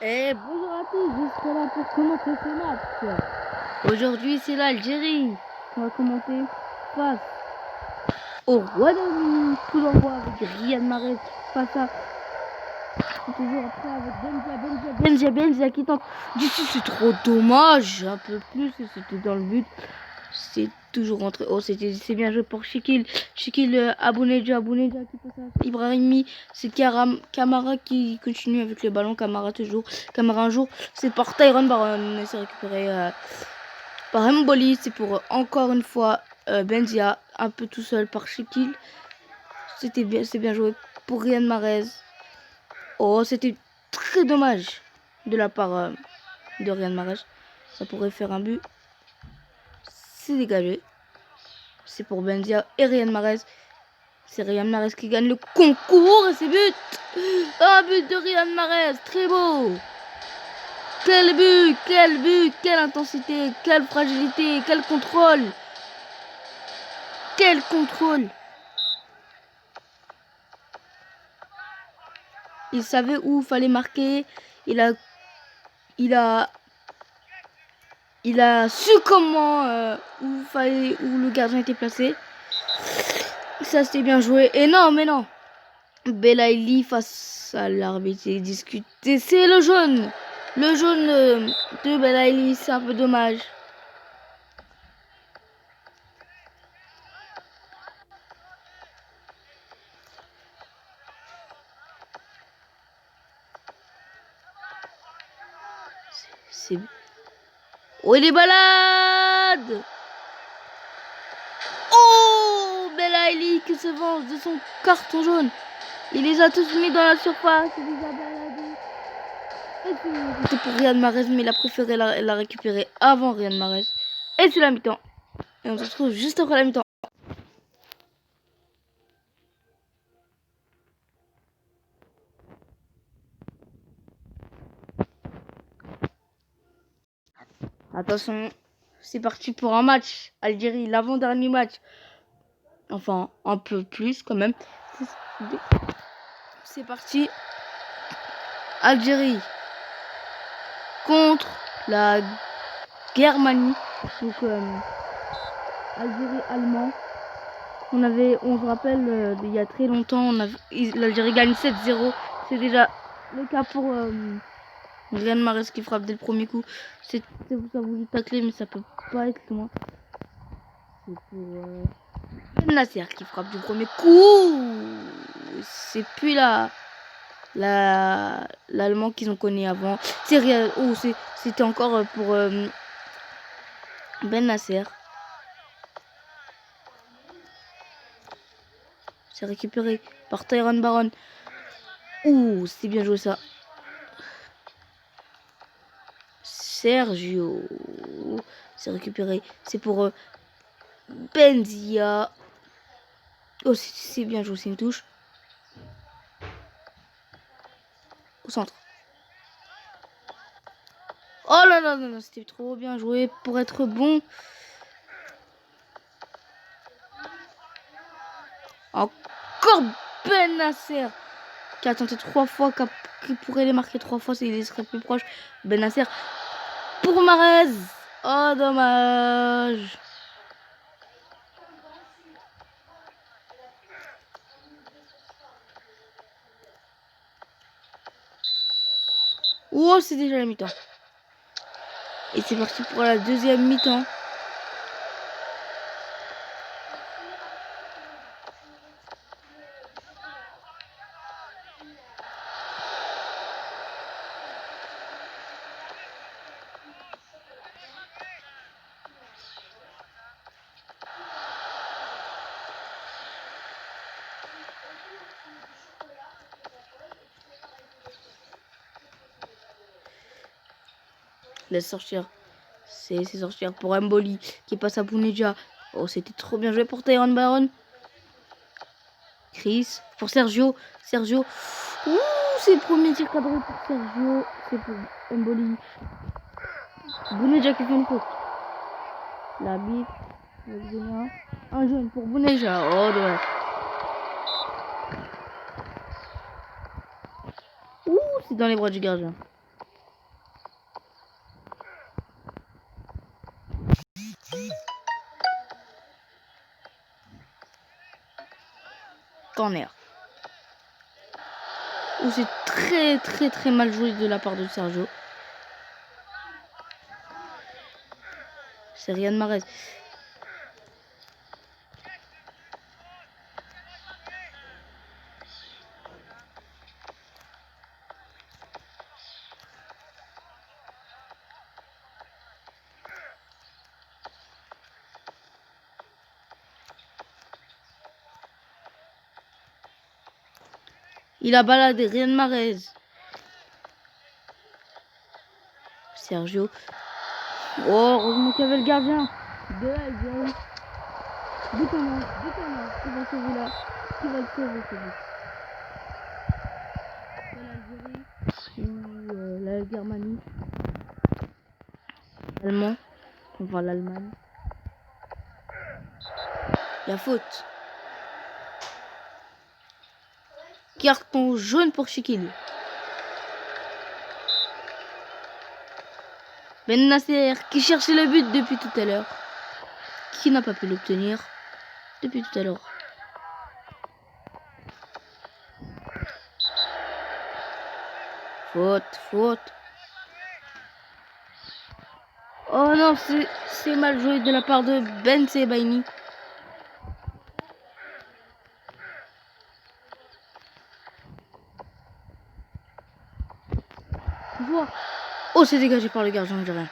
Et bonjour à tous, je serai là pour commenter ce match. Aujourd'hui, c'est l'Algérie qu'on va commenter face au Royaume-Uni. Coup d'envoi avec Riyad Mahrez face à... toujours après avec Benzia qui tente. D'ici, c'est trop dommage. Un peu plus, c'était dans le but. C'est toujours rentré. Oh, c'est bien joué pour Shikil. Shikil, Abouneja qui passe à Ibrahimi. C'est Camara qui continue avec le ballon. Camara toujours. Camara un jour. C'est par Tyrone Baron. C'est récupéré par Mboli. C'est pour encore une fois Benzia. Un peu tout seul par Shikil. C'est bien joué pour Riyad Mahrez. Oh, c'était très dommage de la part de Riyad Mahrez. Ça pourrait faire un but. C'est dégagé. C'est pour Benzia et Riyad Mahrez. C'est Riyad Mahrez qui gagne le concours et c'est but. Un but de Riyad Mahrez, très beau. Quel but, quelle intensité, quelle fragilité, quel contrôle. Quel contrôle. Il savait où il fallait marquer. Il a su comment où le gardien était placé. Ça c'était bien joué. Et non, mais non. Belaïli face à l'arbitre et discuter. C'est le jaune. Le jaune de Belaïli, c'est un peu dommage. Oh, il est balade. Oh, Belaïli qui se venge de son carton jaune. Il les a tous mis dans la surface. Il les a baladés. C'était pour Riyad Mahrez, mais il a préféré la récupérer avant Riyad Mahrez. Et c'est la mi-temps. Et on se retrouve juste après la mi-temps. Attention, c'est parti pour un match. Algérie, l'avant-dernier match. Enfin, un peu plus quand même. C'est parti. Algérie contre la Germanie. Donc, Algérie allemand. On se rappelle, il y a très longtemps, l'Algérie gagne 7-0. C'est déjà le cas pour Riyad Mahrez qui frappe dès le premier coup. Ça a voulu tacler, mais ça peut pas être loin. C'est pour Ben Nasser qui frappe du premier coup. C'est plus l'allemand qu'ils ont connu avant. C'était encore pour Ben Nasser. C'est récupéré par Tyrone Baron. Ouh, c'est bien joué ça. Sergio. C'est récupéré. C'est pour Benzia. Oh, c'est bien joué, c'est une touche. Au centre. Oh là là, non, c'était trop bien joué pour être bon. Encore Ben Nasser qui a tenté 3 fois, qui pourrait les marquer 3 fois s'il serait plus proche. Ben Nasser pour Mahrez. Oh, dommage. Oh, c'est déjà la mi-temps. Et c'est parti pour la deuxième mi-temps. Laisse sortir. C'est sortir pour Mboli qui passe à Bouneja. Oh, c'était trop bien joué pour Tyrone Baron. Chris pour Sergio. Sergio. Ouh, c'est le premier tir cadré pour Sergio. C'est pour Mboli. Bouneja qui fait une faute. La bite. Un jaune pour Bouneja. Oh, dommage. Ouh, c'est dans les bras du gardien. corner. Où c'est très mal joué de la part de Sergio. C'est Riyad Mahrez. Il a baladé Riyad Mahrez. Sergio. Oh, heureusement qu'il y avait le gardien. De l'Algérie. Buchanan. Qui va sauver là. Qui va le sauver, c'est lui. L'Algérie ou la Germanie. Allemand. Enfin l'Allemagne. La faute. Carton jaune pour Shikili. Ben Nasser qui cherchait le but depuis tout à l'heure. Qui n'a pas pu l'obtenir depuis tout à l'heure. Faute. Oh non, c'est mal joué de la part de Ben Sebaini. Oh, c'est dégagé par le gardien, je dirais.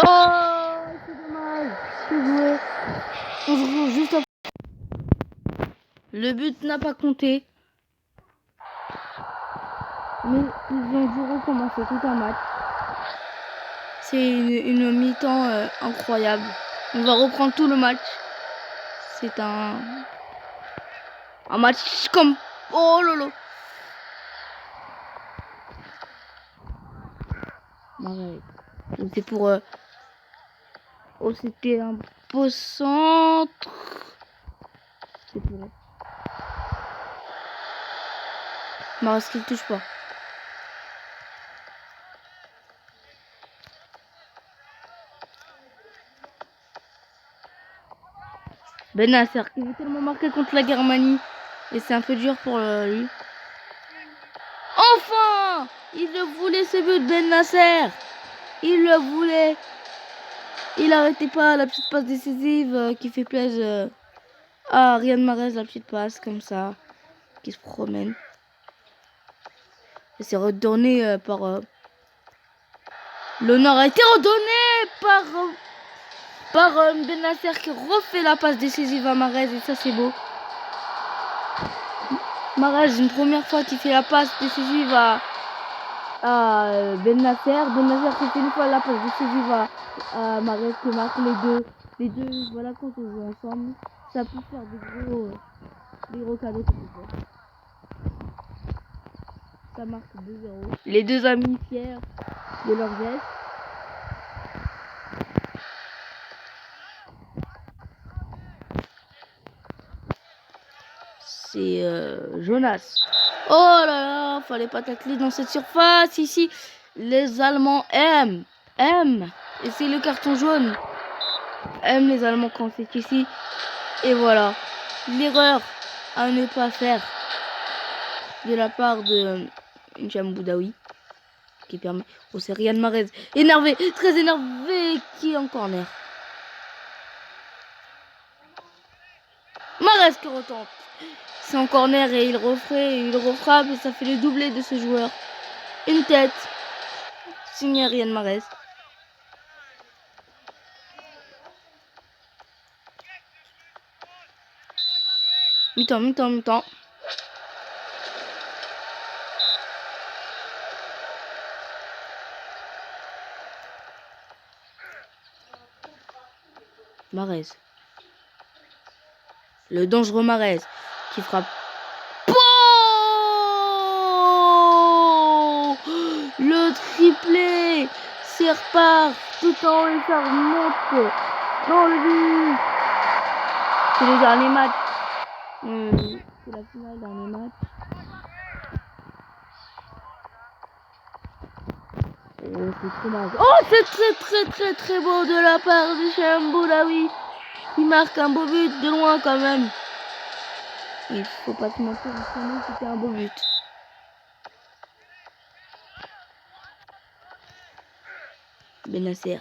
Oh, c'est dommage. C'est joué. On se retrouve juste après. Le but n'a pas compté. Mais ils ont dû recommencer tout un match. C'est une mi-temps incroyable. On va reprendre tout le match. C'est un match comme... Oh lolo. C'est pour... Oh, c'était un beau centre. C'est pour... Mahrez qui ne touche pas. Ben Nasser qui veut tellement marquer contre la Germanie. Et c'est un peu dur pour lui. Enfin! Il le voulait ce but, Ben Nasser. Il le voulait. Il n'arrêtait pas la petite passe décisive qui fait plaisir à Riyad Mahrez, la petite passe comme ça. Qui se promène. Et c'est redonné par... L'honneur a été redonné par Ben Nasser qui refait la passe décisive à Mahrez. Et ça, c'est beau. Mahrez, une première fois qu'il fait la passe décisive à Ben Nasser. Ben Nasser qui fait une fois la passe décisive à Mahrez qui marque les deux, voilà, quand on joue ensemble, ça peut faire des gros cadeaux. Ça marque 2-0. Les deux amis fiers de leur geste. C'est Jonas. Oh là là, fallait pas tacler dans cette surface ici. Les Allemands aiment. Et c'est le carton jaune. Aiment les Allemands quand c'est ici. Et voilà. L'erreur à ne pas faire de la part de N'Cham Boudaoui. Qui permet. Oh, c'est Riyad Mahrez. Énervé, très énervé. Qui est en corner. Mahrez qui retente. C'est en corner et il refrappe et ça fait le doublé de ce joueur. Une tête. Signé Riyad Mahrez. Mi-temps. Mahrez. Le dangereux Mahrez qui frappe. Oh, le triplé. C'est repart tout en haut et ça remonte dans le but. C'est le dernier match. C'est la finale, dernier match. C'est trop mal. Oh, c'est très beau de la part de N'Cham Boudaoui qui marque un beau but de loin quand même. Il faut pas se mentir, c'était un beau but. Benasser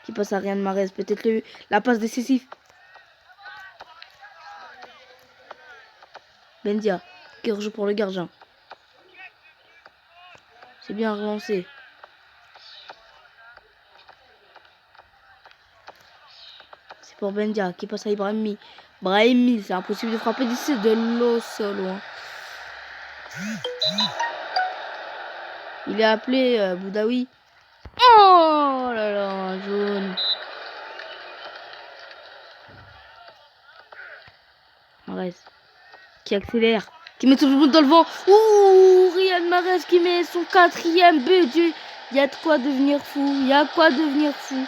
qui passe à Riyad Mahrez, peut-être la passe décisive. Bendia qui rejoue pour le gardien. C'est bien relancé. C'est pour Bendia qui passe à Ibrahimi. Brahimi, c'est impossible de frapper d'ici de l'eau solo. Il est appelé Boudaoui. Oh là là, jaune. Mahrez qui accélère, qui met tout le monde dans le vent. Ouh, Riyad Mahrez qui met son 4e but. Il y a de quoi devenir fou. Il y a quoi devenir fou.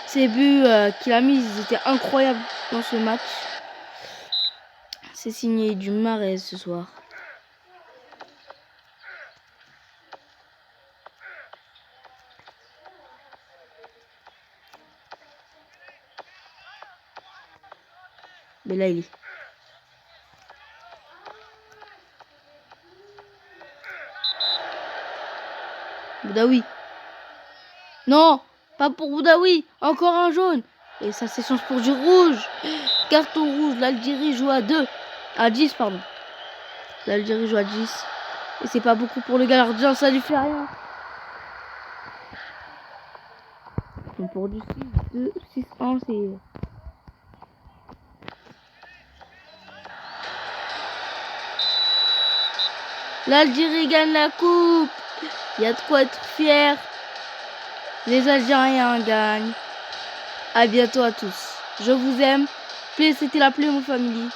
Ces buts qu'il a mis, ils étaient incroyables dans ce match. C'est signé du Mahrez ce soir. Belaïli. Boudaoui. Non, pas pour Boudaoui. Encore un jaune. Et ça, c'est chance pour du rouge. Carton rouge. L'Algérie joue à 2. À 10, pardon. L'Algérie joue à 10. Et c'est pas beaucoup pour le gardien. Ça lui fait rien. Donc pour du 6-2, 6-1, c'est... L'Algérie gagne la coupe. Il y a de quoi être fier. Les Algériens gagnent. À bientôt à tous. Je vous aime. C'était la Playmo Family.